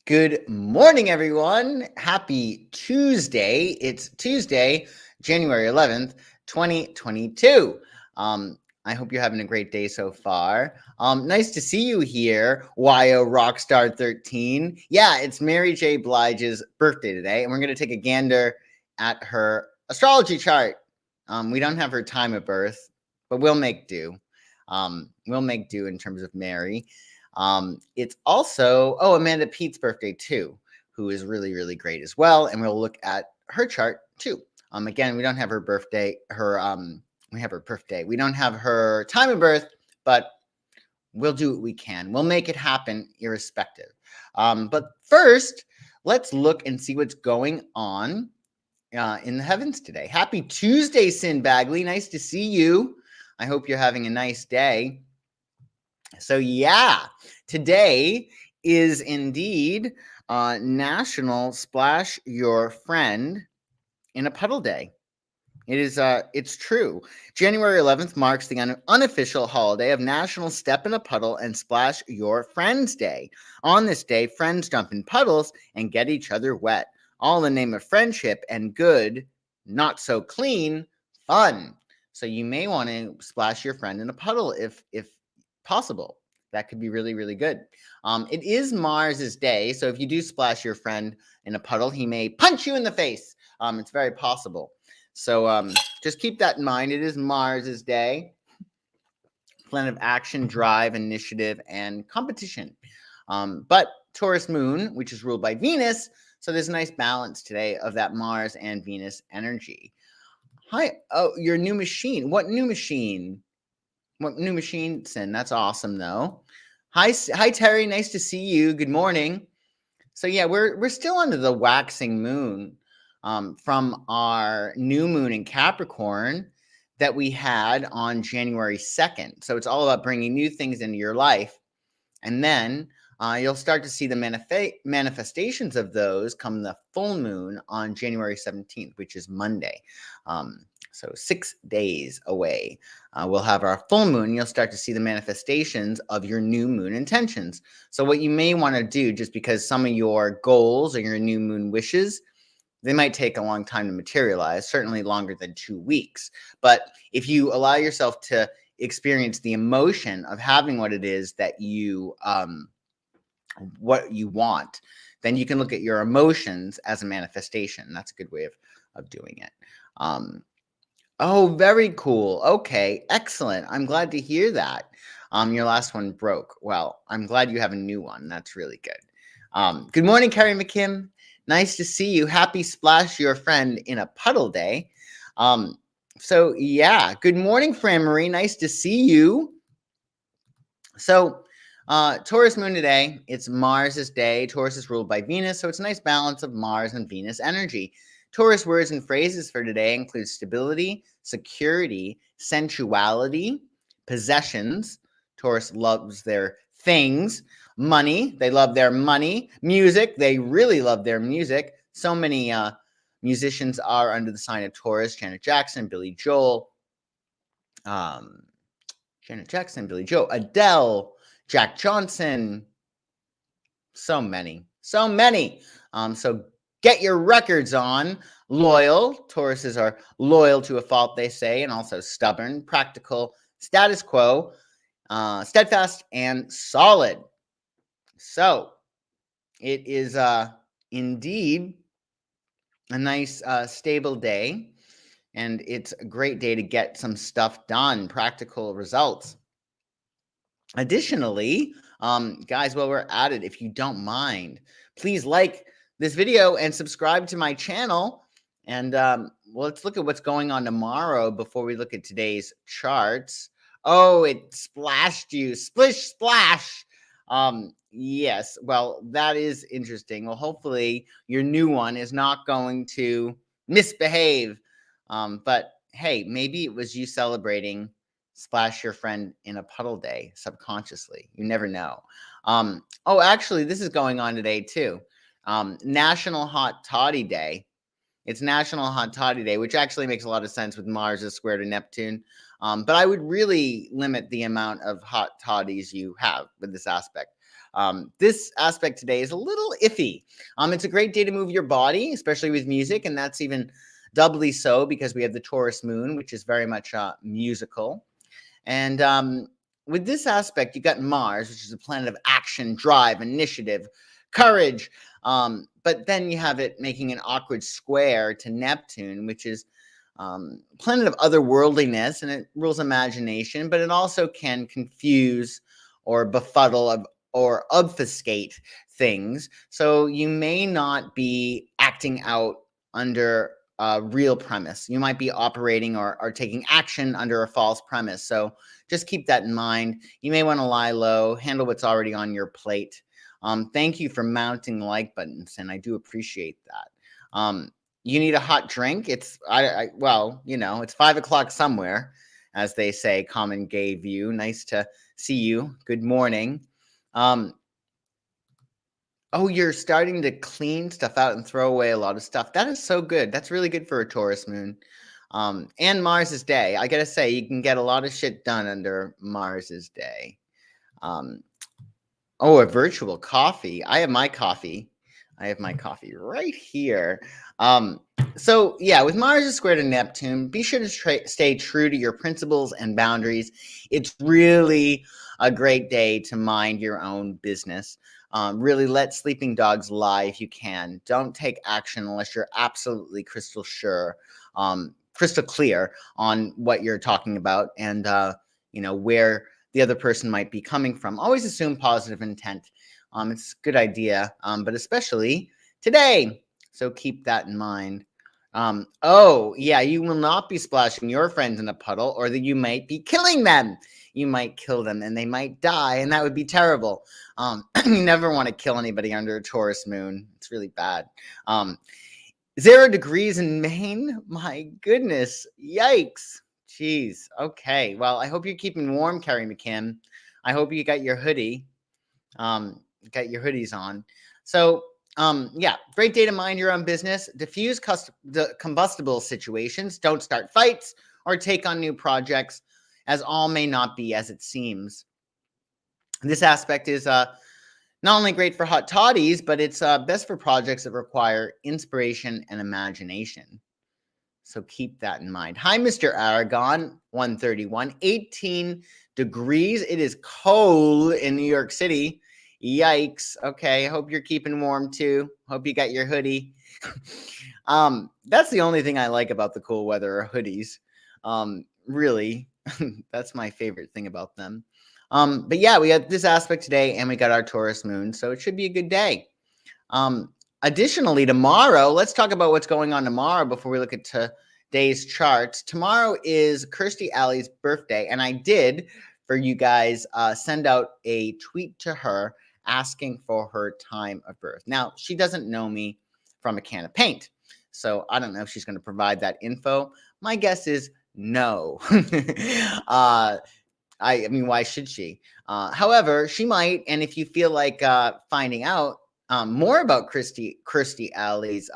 Good morning, everyone. Happy Tuesday. It's Tuesday, January 11th, 2022. I hope you're having a great day so far. Nice to see you here, YO Rockstar 13. Yeah, it's Mary J. Blige's birthday today, and we're going to take a gander at her astrology chart. We don't have her time of birth, but we'll make do. We'll make do in terms of Mary. It's also, Amanda Peet's birthday too, who is really, really great as well. And we'll look at her chart too. Again, we don't have her birthday, we have her birthday. We don't have her time of birth, but we'll do what we can. We'll make it happen irrespective. But first, let's look and see what's going on in the heavens today. Happy Tuesday, Sin Bagley. Nice to see you. I hope you're having a nice day. So yeah, today is indeed National Splash Your Friend in a Puddle Day. It's true. January 11th marks the unofficial holiday of National Step in a Puddle and Splash Your Friends Day. On this day, friends jump in puddles and get each other wet, all in the name of friendship and good, not so clean, fun. So you may want to splash your friend in a puddle if possible. That could be really, really good. It is Mars's day, so if you do splash your friend in a puddle, he may punch you in the face. It's very possible. So just keep that in mind. It is Mars's day. Planet of action, drive, initiative, and competition. But Taurus moon, which is ruled by Venus, so there's a nice balance today of that Mars and Venus energy. Hi. Oh, your new machine. What new machine? What new machine, Sin? That's awesome, though. Hi, Terry. Nice to see you. Good morning. So yeah, we're still under the waxing moon from our new moon in Capricorn that we had on January 2nd. So it's all about bringing new things into your life, and then you'll start to see the manifestations of those come the full moon on January 17th, which is Monday. So 6 days away, we'll have our full moon. You'll start to see the manifestations of your new moon intentions. So what you may want to do, just because some of your goals or your new moon wishes, they might take a long time to materialize, certainly longer than 2 weeks. But if you allow yourself to experience the emotion of having what it is that you what you want, then you can look at your emotions as a manifestation. That's a good way of doing it. Oh, very cool. Okay, excellent. I'm glad to hear that. Your last one broke. Well, I'm glad you have a new one. That's really good. Good morning, Carrie McKim. Nice to see you. Happy Splash Your Friend in a Puddle Day. So yeah, good morning, Fran Marie. Nice to see you. So Taurus moon today, it's Mars's day. Taurus is ruled by Venus, so it's a nice balance of Mars and Venus energy. Taurus words and phrases for today include stability, security, sensuality, possessions. Taurus loves their things. Money, they love their money. Music, they really love their music. So many musicians are under the sign of Taurus. Janet Jackson, Billy Joel, Adele, Jack Johnson. So many. So get your records on. Loyal. Tauruses are loyal to a fault, they say, and also stubborn, practical, status quo, steadfast, and solid. So it is indeed a nice, stable day, and it's a great day to get some stuff done, practical results. Additionally, guys, while we're at it, if you don't mind, please like this video and subscribe to my channel. And well, let's look at what's going on tomorrow before we look at today's charts. Oh, it splashed you. Splish, splash. Yes, well, that is interesting. Well, hopefully your new one is not going to misbehave. But hey, maybe it was you celebrating Splash Your Friend in a Puddle Day subconsciously. You never know. Oh, actually, this is going on today too. National Hot Toddy Day. It's National Hot Toddy Day, which actually makes a lot of sense with Mars is square to Neptune. But I would really limit the amount of hot toddies you have with this aspect. This aspect today is a little iffy. It's a great day to move your body, especially with music, and that's even doubly so because we have the Taurus moon, which is very much musical. And with this aspect, you got Mars, which is a planet of action, drive, initiative, courage. But then you have it making an awkward square to Neptune, which is planet of otherworldliness, and it rules imagination, but it also can confuse or befuddle or obfuscate things. So you may not be acting out under a real premise. You might be operating or taking action under a false premise. So just keep that in mind. You may want to lie low, handle what's already on your plate. Thank you for mounting the like buttons, and I do appreciate that. You need a hot drink. It's well, it's 5 o'clock somewhere, as they say. Common gay view. Nice to see you. Good morning. Oh, you're starting to clean stuff out and throw away a lot of stuff. That is so good. That's really good for a Taurus moon. And Mars's day. I gotta say, you can get a lot of shit done under Mars's day. Oh, a virtual coffee. I have my coffee. Right here. So yeah, with Mars is square to Neptune, be sure to stay true to your principles and boundaries. It's really a great day to mind your own business. Really let sleeping dogs lie if you can. Don't take action unless you're absolutely crystal clear on what you're talking about and where the other person might be coming from. Always assume positive intent. It's a good idea, but especially today. So keep that in mind. Oh, yeah, you will not be splashing your friends in a puddle, or that you might be killing them. You might kill them and they might die, and that would be terrible. You never want to kill anybody under a Taurus moon. It's really bad. 0 degrees in Maine? My goodness. Yikes. Jeez. Okay. Well, I hope you're keeping warm, Carrie McKim. I hope you got your hoodie. Got your hoodies on. So, yeah, great day to mind your own business. Diffuse combustible situations. Don't start fights or take on new projects, as all may not be as it seems. This aspect is not only great for hot toddies, but it's best for projects that require inspiration and imagination. So keep that in mind. Hi, Mr. Aragon, 131, 18 degrees. It is cold in New York City. Yikes. Okay, I hope you're keeping warm too. Hope you got your hoodie. That's the only thing I like about the cool weather are hoodies. Really, that's my favorite thing about them. But yeah, we got this aspect today and we got our Taurus moon, so it should be a good day. Additionally, tomorrow, let's talk about what's going on tomorrow before we look at today's charts. Tomorrow is Kirsty Alley's birthday, and I did, for you guys, send out a tweet to her asking for her time of birth. Now, she doesn't know me from a can of paint, so I don't know if she's going to provide that info. My guess is no. I mean, why should she? However, she might, and if you feel like finding out more about Kirsty Alley's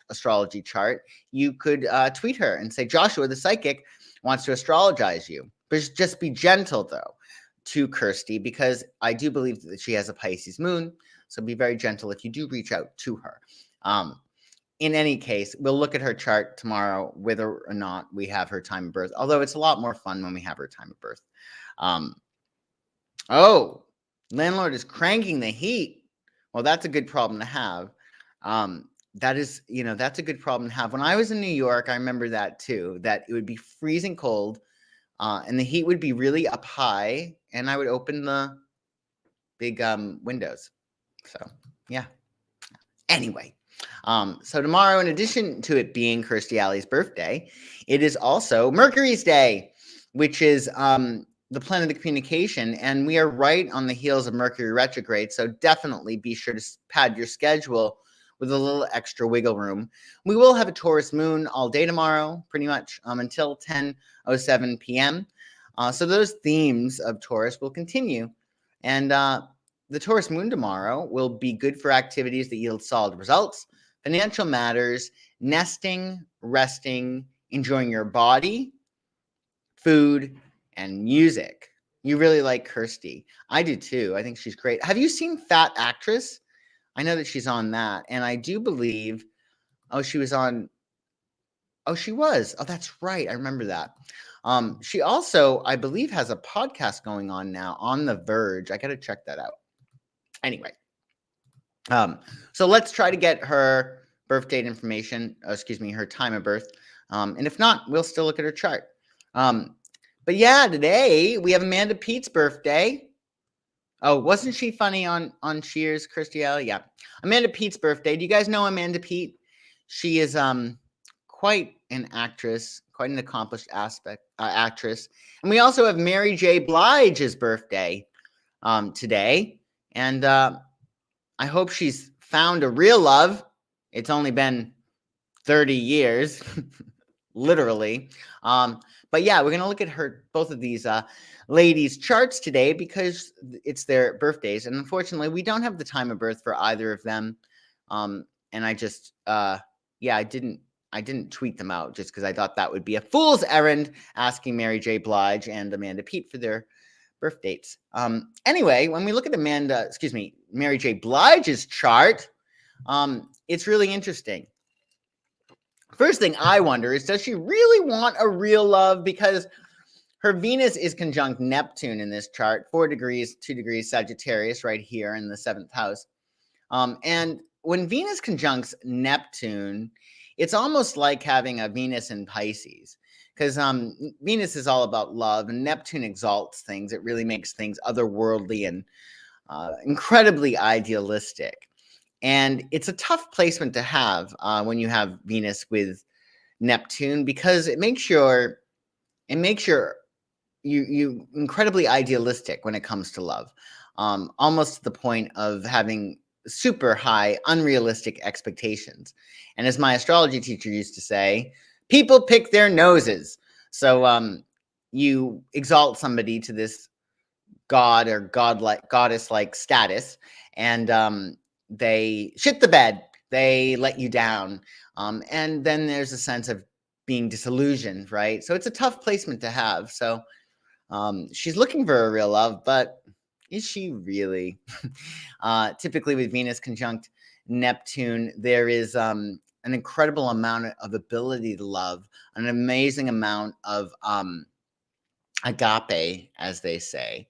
astrology chart, you could tweet her and say, Joshua, the psychic, wants to astrologize you. But just be gentle, though, to Kirsty, because I do believe that she has a Pisces moon. So be very gentle if you do reach out to her. In any case, we'll look at her chart tomorrow, whether or not we have her time of birth, although it's a lot more fun when we have her time of birth. Oh, landlord is cranking the heat. Well, that's a good problem to have. That's a good problem to have. When I was in New York, I remember that too, that it would be freezing cold and the heat would be really up high, and I would open the big windows. So, yeah. Anyway, so tomorrow, in addition to it being Kirsty Alley's birthday, it is also Mercury's day, which is the planet of communication, and we are right on the heels of Mercury retrograde, so definitely be sure to pad your schedule with a little extra wiggle room. We will have a Taurus moon all day tomorrow, pretty much until 10:07 p.m. So those themes of Taurus will continue, and the Taurus moon tomorrow will be good for activities that yield solid results, financial matters, nesting, resting, enjoying your body, food, and music. You really like Kirsty. I do too. I think she's great. Have you seen Fat Actress? I know that she's on that, and I do believe. Oh, she was on. Oh, she was. Oh, that's right. I remember that. She also, I believe, has a podcast going on now on The Verge. I got to check that out. Anyway, so let's try to get her birth date information. Excuse me, her time of birth. And if not, we'll still look at her chart. But yeah, today we have Amanda Peet's birthday. Oh, wasn't she funny on Cheers, Kirsty? Yeah, Amanda Peet's birthday. Do you guys know Amanda Peet? She is quite an actress, quite an accomplished actress. And we also have Mary J. Blige's birthday today. And I hope she's found a real love. It's only been 30 years, literally. But yeah, we're going to look at both of these ladies' charts today because it's their birthdays. And unfortunately, we don't have the time of birth for either of them. And I just, I didn't tweet them out just because I thought that would be a fool's errand asking Mary J. Blige and Amanda Peet for their birth dates. Anyway, when we look at Mary J. Blige's chart, it's really interesting. First thing I wonder is, does she really want a real love? Because her Venus is conjunct Neptune in this chart, 4 degrees, 2 degrees Sagittarius right here in the 7th house. And when Venus conjuncts Neptune, it's almost like having a Venus in Pisces, because Venus is all about love and Neptune exalts things. It really makes things otherworldly and incredibly idealistic. And it's a tough placement to have when you have Venus with Neptune, because it makes you incredibly idealistic when it comes to love, almost to the point of having super high, unrealistic expectations. And as my astrology teacher used to say, people pick their noses. So you exalt somebody to this god or goddess-like status, and they shit the bed. They let you down. And then there's a sense of being disillusioned, right? So it's a tough placement to have. So she's looking for a real love, but is she really? Typically with Venus conjunct Neptune, there is an incredible amount of ability to love, an amazing amount of agape, as they say.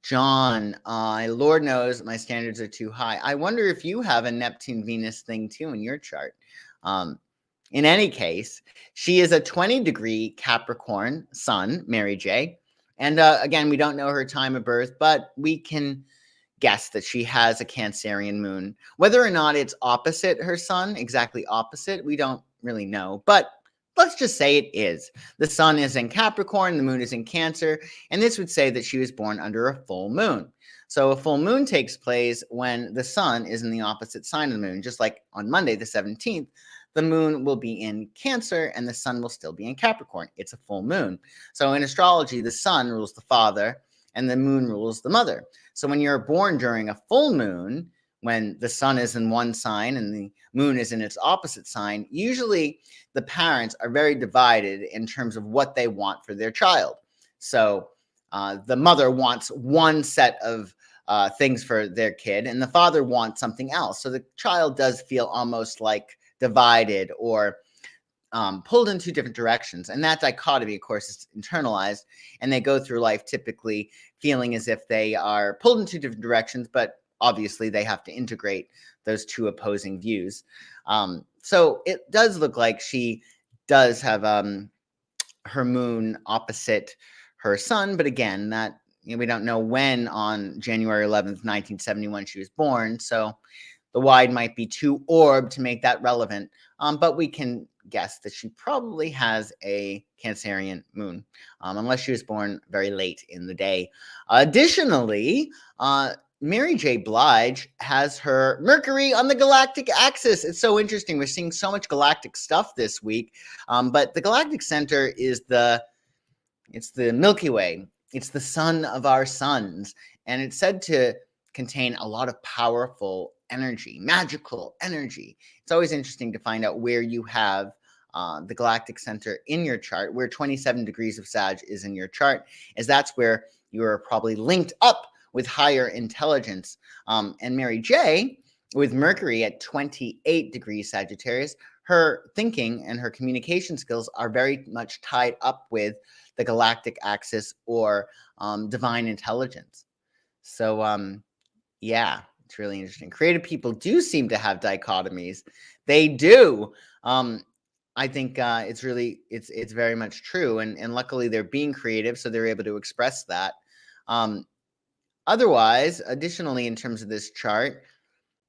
John, Lord knows my standards are too high. I wonder if you have a Neptune-Venus thing too in your chart. In any case, she is a 20-degree Capricorn sun, Mary J. And again, we don't know her time of birth, but we can guess that she has a Cancerian moon. Whether or not it's opposite her sun, exactly opposite, we don't really know. But let's just say it is. The sun is in Capricorn, the moon is in Cancer, and this would say that she was born under a full moon. So a full moon takes place when the sun is in the opposite sign of the moon, just like on Monday, the 17th. The moon will be in Cancer and the sun will still be in Capricorn. It's a full moon. So in astrology, the sun rules the father and the moon rules the mother. So when you're born during a full moon, when the sun is in one sign and the moon is in its opposite sign, usually the parents are very divided in terms of what they want for their child. So the mother wants one set of things for their kid and the father wants something else. So the child does feel almost like divided or pulled in two different directions. And that dichotomy, of course, is internalized. And they go through life typically feeling as if they are pulled in two different directions, but obviously they have to integrate those two opposing views. So it does look like she does have her moon opposite her sun. But again, that we don't know when on January 11th, 1971, she was born. So the wide might be too orbed to make that relevant. But we can guess that she probably has a Cancerian moon, unless she was born very late in the day. Additionally, Mary J. Blige has her Mercury on the galactic axis. It's so interesting. We're seeing so much galactic stuff this week. But the galactic center is it's the Milky Way. It's the sun of our suns. And it's said to contain a lot of powerful energy, magical energy. It's always interesting to find out where you have the galactic center in your chart, where 27 degrees of Sag is in your chart, as that's where you are probably linked up with higher intelligence. And Mary J, with Mercury at 28 degrees Sagittarius, her thinking and her communication skills are very much tied up with the galactic axis or divine intelligence. So, yeah, it's really interesting. Creative people do seem to have dichotomies. They do. I think it's very much true, and luckily they're being creative, so they're able to express that. Otherwise, additionally, in terms of this chart,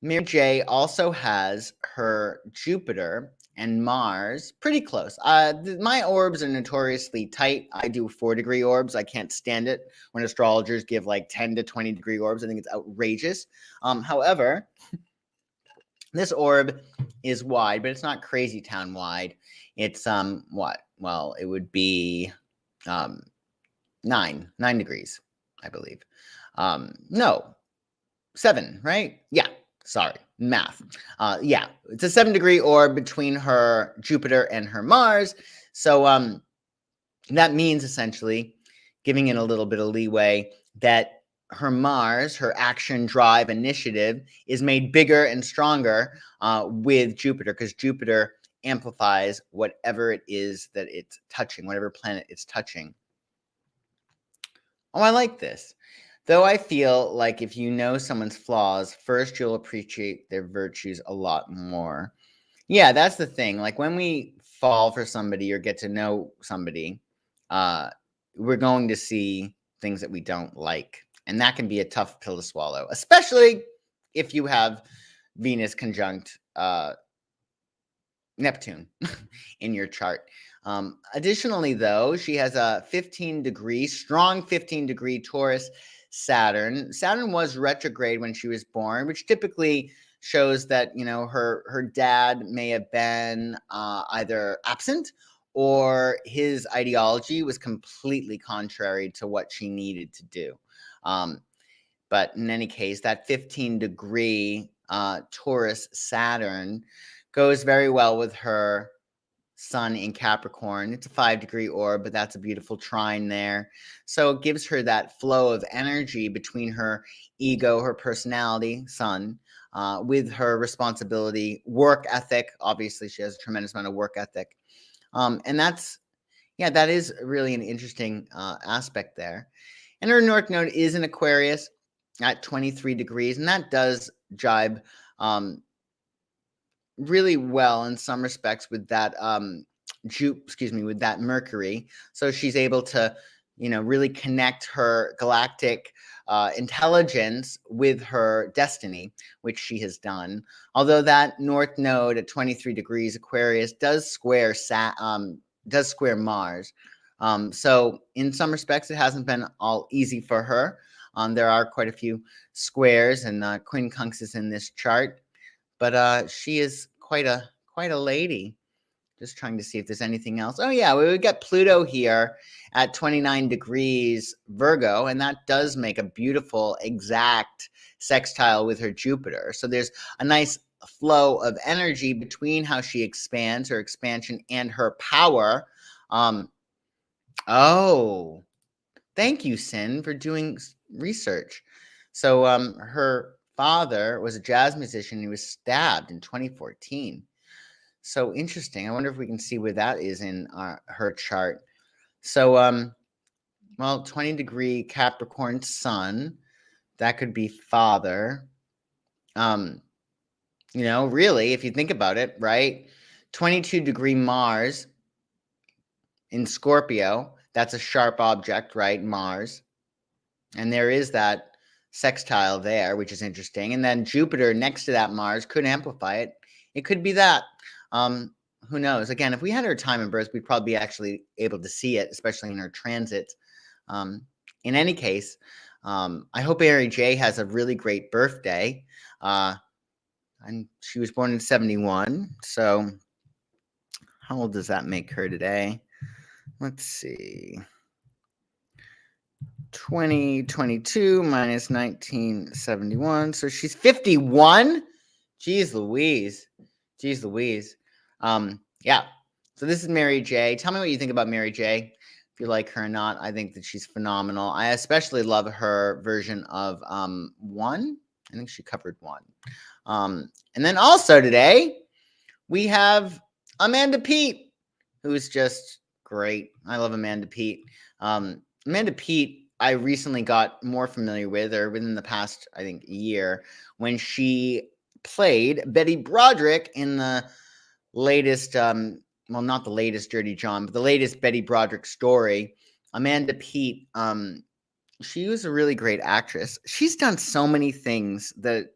Mary J also has her Jupiter and Mars pretty close. My orbs are notoriously tight. I do 4-degree orbs. I can't stand it when astrologers give like 10 to 20-degree orbs. I think it's outrageous. However, this orb is wide, but it's not crazy town wide. It's what? Well, it would be 9 degrees, I believe. No, 7, right? Yeah. Sorry, math. Yeah, it's a 7-degree orb between her Jupiter and her Mars. So that means essentially, giving it a little bit of leeway, that her Mars, her action, drive, initiative, is made bigger and stronger with Jupiter, because Jupiter amplifies whatever it is that it's touching, whatever planet it's touching. Oh, I like this. Though I feel like if you know someone's flaws, first you'll appreciate their virtues a lot more. Yeah, that's the thing. Like when we fall for somebody or get to know somebody, we're going to see things that we don't like. And that can be a tough pill to swallow, especially if you have Venus conjunct Neptune in your chart. Additionally, though, she has a 15-degree, strong 15-degree Taurus Saturn. Saturn was retrograde when she was born, which typically shows that, you know, her dad may have been either absent or his ideology was completely contrary to what she needed to do. But in any case, that 15-degree Taurus Saturn goes very well with her Sun in Capricorn. It's a 5-degree orb, but that's a beautiful trine there. So it gives her that flow of energy between her ego, her personality, Sun, with her responsibility, work ethic. Obviously, she has a tremendous amount of work ethic. And that is really an interesting aspect there. And her North Node is in Aquarius at 23 degrees, and that does jibe really well in some respects with that with that Mercury. So she's able to, you know, really connect her galactic intelligence with her destiny, which she has done. Although that North Node at 23 degrees Aquarius does square Mars. So in some respects, it hasn't been all easy for her. There are quite a few squares and quincunxes in this chart. But she is quite a lady. Just trying to see if there's anything else. Oh yeah, we got Pluto here at 29 degrees Virgo, and that does make a beautiful exact sextile with her Jupiter. So there's a nice flow of energy between how she expands, her expansion, and her power. Oh, thank you, Sin, for doing research. So her father was a jazz musician who was stabbed in 2014. So interesting. I wonder if we can see where that is in her chart. So, 20-degree Capricorn Sun, that could be father. You know, really, if you think about it, right? 22-degree Mars in Scorpio, that's a sharp object, right? Mars. And there is that sextile there, which is interesting. And then Jupiter next to that Mars could amplify it. It could be that. Who knows? Again, if we had her time and birth, we'd probably be actually able to see it, especially in her transits. In any case, I hope Mary J has a really great birthday. And she was born in 71. So how old does that make her today? Let's see. 2022 minus 1971. So she's 51. Jeez Louise. Yeah. So this is Mary J. Tell me what you think about Mary J. if you like her or not. I think that she's phenomenal. I especially love her version of One. I think she covered One. And then also today we have Amanda Peet, who's just great. I love Amanda Peet. Amanda Peet, I recently got more familiar with, or within the past, I think, year, when she played Betty Broderick in the latest, well, not the latest Dirty John, but the latest Betty Broderick story. Amanda Peet, she was a really great actress. She's done so many things that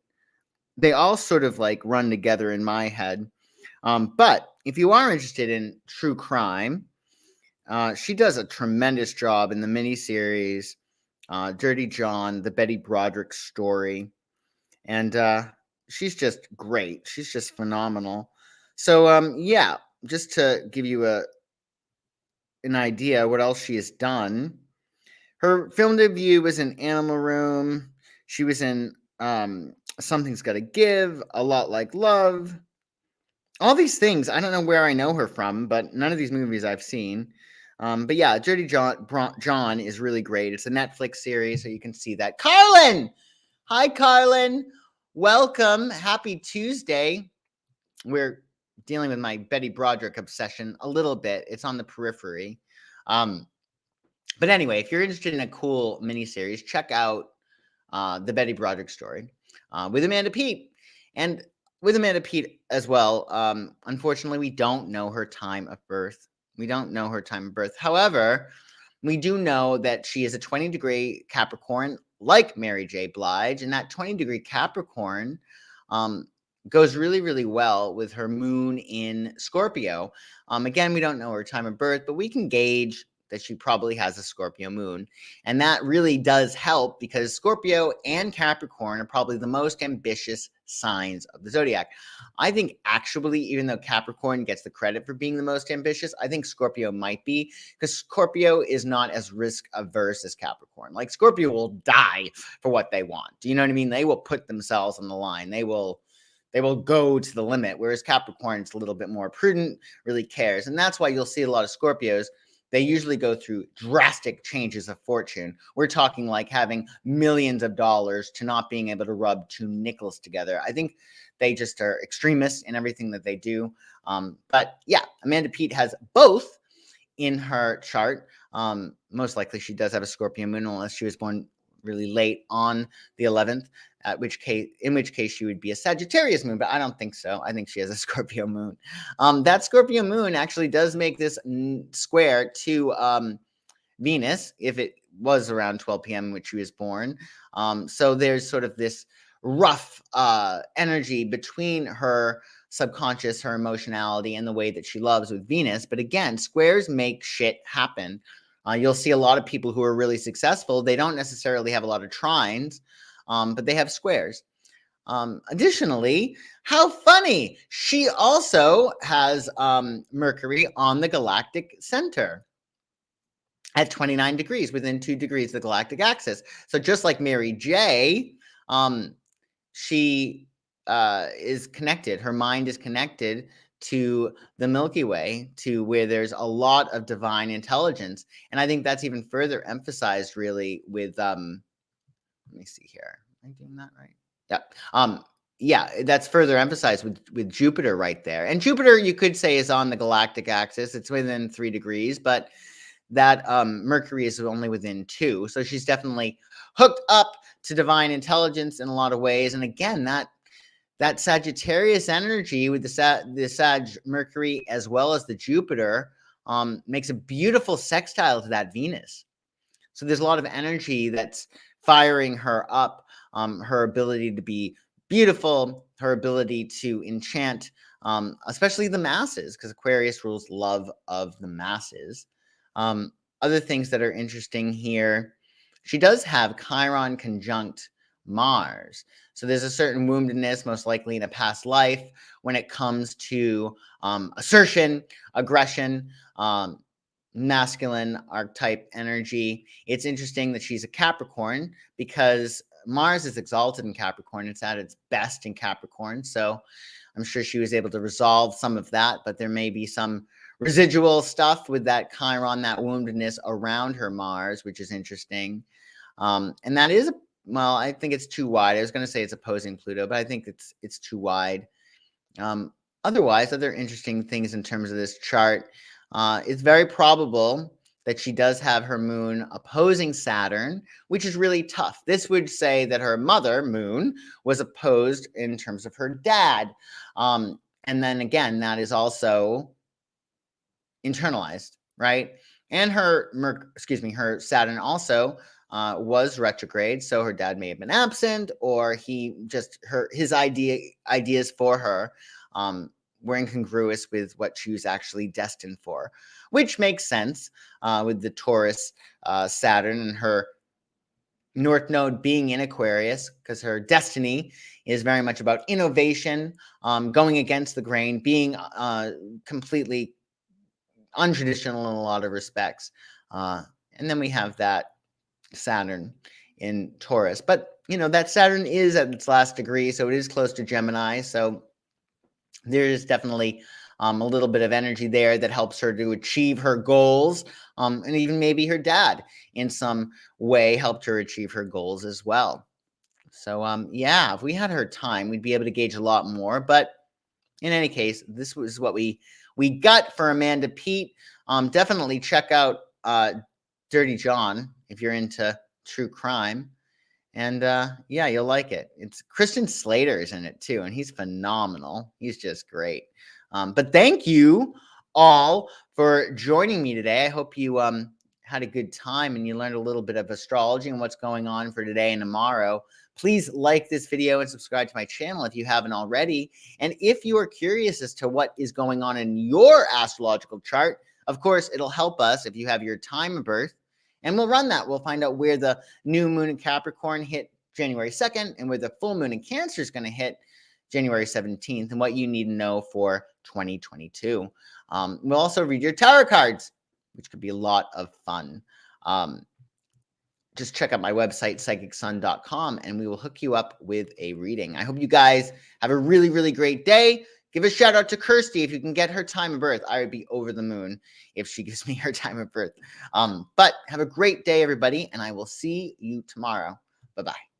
they all sort of like run together in my head. But if you are interested in true crime, she does a tremendous job in the miniseries Dirty John, the Betty Broderick story. And she's just great. She's just phenomenal. So, yeah, just to give you an idea what else she has done. Her film debut was in Animal Room. She was in Something's Gotta Give, A Lot Like Love. All these things, I don't know where I know her from, but none of these movies I've seen. But yeah, Dirty John is really great. It's a Netflix series, so you can see that. Carlin! Hi, Carlin. Welcome. Happy Tuesday. We're dealing with my Betty Broderick obsession a little bit. It's on the periphery. But anyway, if you're interested in a cool miniseries, check out the Betty Broderick story with Amanda Peet. And with Amanda Peet as well, unfortunately, we don't know her time of birth. We don't know her time of birth. However, we do know that she is a 20-degree Capricorn, like Mary J. Blige, and that 20-degree Capricorn goes really, really well with her moon in Scorpio. Again, we don't know her time of birth, but we can gauge that she probably has a Scorpio moon. And that really does help because Scorpio and Capricorn are probably the most ambitious signs of the zodiac. I think actually, even though Capricorn gets the credit for being the most ambitious, I think Scorpio might be, because Scorpio is not as risk averse as Capricorn. Like Scorpio will die for what they want. Do you know what I mean? They will put themselves on the line. They will go to the limit, whereas Capricorn is a little bit more prudent, really cares. And that's why you'll see a lot of Scorpios. They usually go through drastic changes of fortune. We're talking like having millions of dollars to not being able to rub two nickels together. I think they just are extremists in everything that they do. But yeah, Amanda Peet has both in her chart. Most likely she does have a Scorpio moon, unless she was born really late on the 11th, in which case she would be a Sagittarius moon, but I don't think so. I think she has a Scorpio moon. That Scorpio moon actually does make this square to Venus, if it was around 12 p.m. when she was born. So there's sort of this rough energy between her subconscious, her emotionality, and the way that she loves with Venus. But again, squares make shit happen. You'll see a lot of people who are really successful. They don't necessarily have a lot of trines, but they have squares. Additionally, how funny, she also has Mercury on the galactic center at 29 degrees, within 2 degrees of the galactic axis. So just like Mary J, she is connected. Her mind is connected to the Milky Way, to where there's a lot of divine intelligence. And I think that's even further emphasized really with, let me see here. Am I doing that right? Yeah. Yeah, that's further emphasized with Jupiter right there. And Jupiter, you could say, is on the galactic axis. It's within 3 degrees, but that Mercury is only within 2. So she's definitely hooked up to divine intelligence in a lot of ways. And again, that Sagittarius energy with the Sag Mercury as well as the Jupiter makes a beautiful sextile to that Venus. So there's a lot of energy that's firing her up, her ability to be beautiful, her ability to enchant, especially the masses, because Aquarius rules love of the masses. Other things that are interesting here, she does have Chiron conjunct Mars. So there's a certain woundedness, most likely in a past life, when it comes to assertion, aggression, masculine archetype energy. It's interesting that she's a Capricorn because Mars is exalted in Capricorn. It's at its best in Capricorn. So I'm sure she was able to resolve some of that, but there may be some residual stuff with that Chiron, that woundedness around her Mars, which is interesting. And that is, well, I think it's too wide. I was going to say it's opposing Pluto, but I think it's too wide. Otherwise, other interesting things in terms of this chart, it's very probable that she does have her moon opposing Saturn, which is really tough. This would say that her mother, Moon, was opposed in terms of her dad. And then again, that is also internalized, right? And her Saturn also was retrograde, so her dad may have been absent, or his ideas for her were incongruous with what she was actually destined for, which makes sense with the Taurus Saturn and her North Node being in Aquarius, because her destiny is very much about innovation, going against the grain, being completely untraditional in a lot of respects. And then we have that Saturn in Taurus. But, that Saturn is at its last degree, so it is close to Gemini. So there is definitely a little bit of energy there that helps her to achieve her goals. And even maybe her dad in some way helped her achieve her goals as well. So, yeah, if we had her time, we'd be able to gauge a lot more. But in any case, this was what we got for Amanda Peet. Definitely check out Dirty John if you're into true crime. And yeah, you'll like it. It's Christian Slater's in it too, and he's phenomenal. He's just great. But thank you all for joining me today. I hope you had a good time and you learned a little bit of astrology and what's going on for today and tomorrow. Please like this video and subscribe to my channel if you haven't already. And if you are curious as to what is going on in your astrological chart, of course, it'll help us if you have your time of birth. And we'll run that. We'll find out where the new moon in Capricorn hit January 2nd and where the full moon in Cancer is going to hit January 17th and what you need to know for 2022. We'll also read your tarot cards, which could be a lot of fun. Just check out my website, psychicsun.com, and we will hook you up with a reading. I hope you guys have a really, really great day. Give a shout out to Kirsty. If you can get her time of birth, I would be over the moon if she gives me her time of birth. But have a great day, everybody, and I will see you tomorrow. Bye-bye.